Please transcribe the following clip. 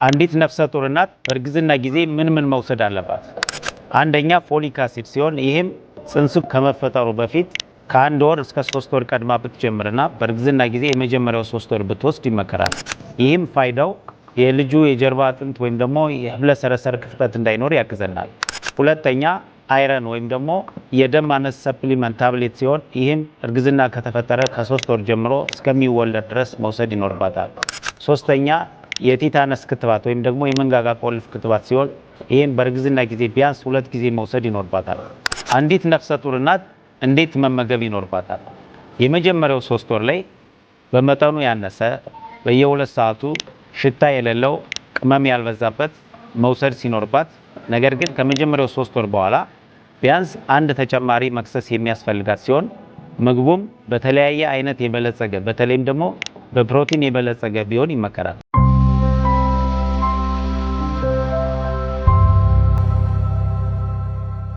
አንዲት ነፍሰ ጡር እናት በእርግዝና ጊዜ ምን መውሰድ አለባት? አንደኛ ፎሊክ አሲድ ሲሆን ይህም ጽንሱ ከመፈጠሩ በፊት ከ1 ወር እስከ 3 ወር ቀድማ ብትጀምርና በእርግዝና ጊዜ የመጀመሪያው 3 ወር ብትወስድ ይመከራል። ይህም ፋይዳው የልጁ የጀርባ አጥንት ወይም ደግሞ የህብለ ሰረሰር ክፍተት እንዳይኖር ያግዘናል። ሁለተኛ አይረን ወይም ደግሞ የደም ማነስ ሰፕሊመንት ታብሌት ሲሆን ይህም እርግዝና ከተፈጠረ ከ3 ወር ጀምሮ እስከሚወለድ ድረስ መውሰድ ይኖርባታል። ሶስተኛ የቲታነስ ክትባት ወይም ደግሞ የመንጋጋ ቆልፍ ክትባት ሲሆን ይህም በእርግዝና ጊዜ ቢያንስ 2 ጊዜ መውሰድ ይኖርባታል። አንዲት ነፍሰ ጡር እናት እንዴት መመገብ ይኖርባታል? የመጀመሪያው 3 ወር ላይ በመጠኑ ያነሰ በየ2 ሰዓቱ ሽታ የሌለው ቅመም ያልበዛበት መውሰድ ሲኖርባት፣ ነገር ግን ከመጀመሪያው 3 ወር በኋላ ቢያንስ አንድ ተጨማሪ መክሰስ የሚያስፈልጋት ሲሆን ምግቡም በተለያየ አይነት የበለጸገ በተለይም ደግሞ በፕሮቲን የበለጸገ ቢሆን ይመከራል።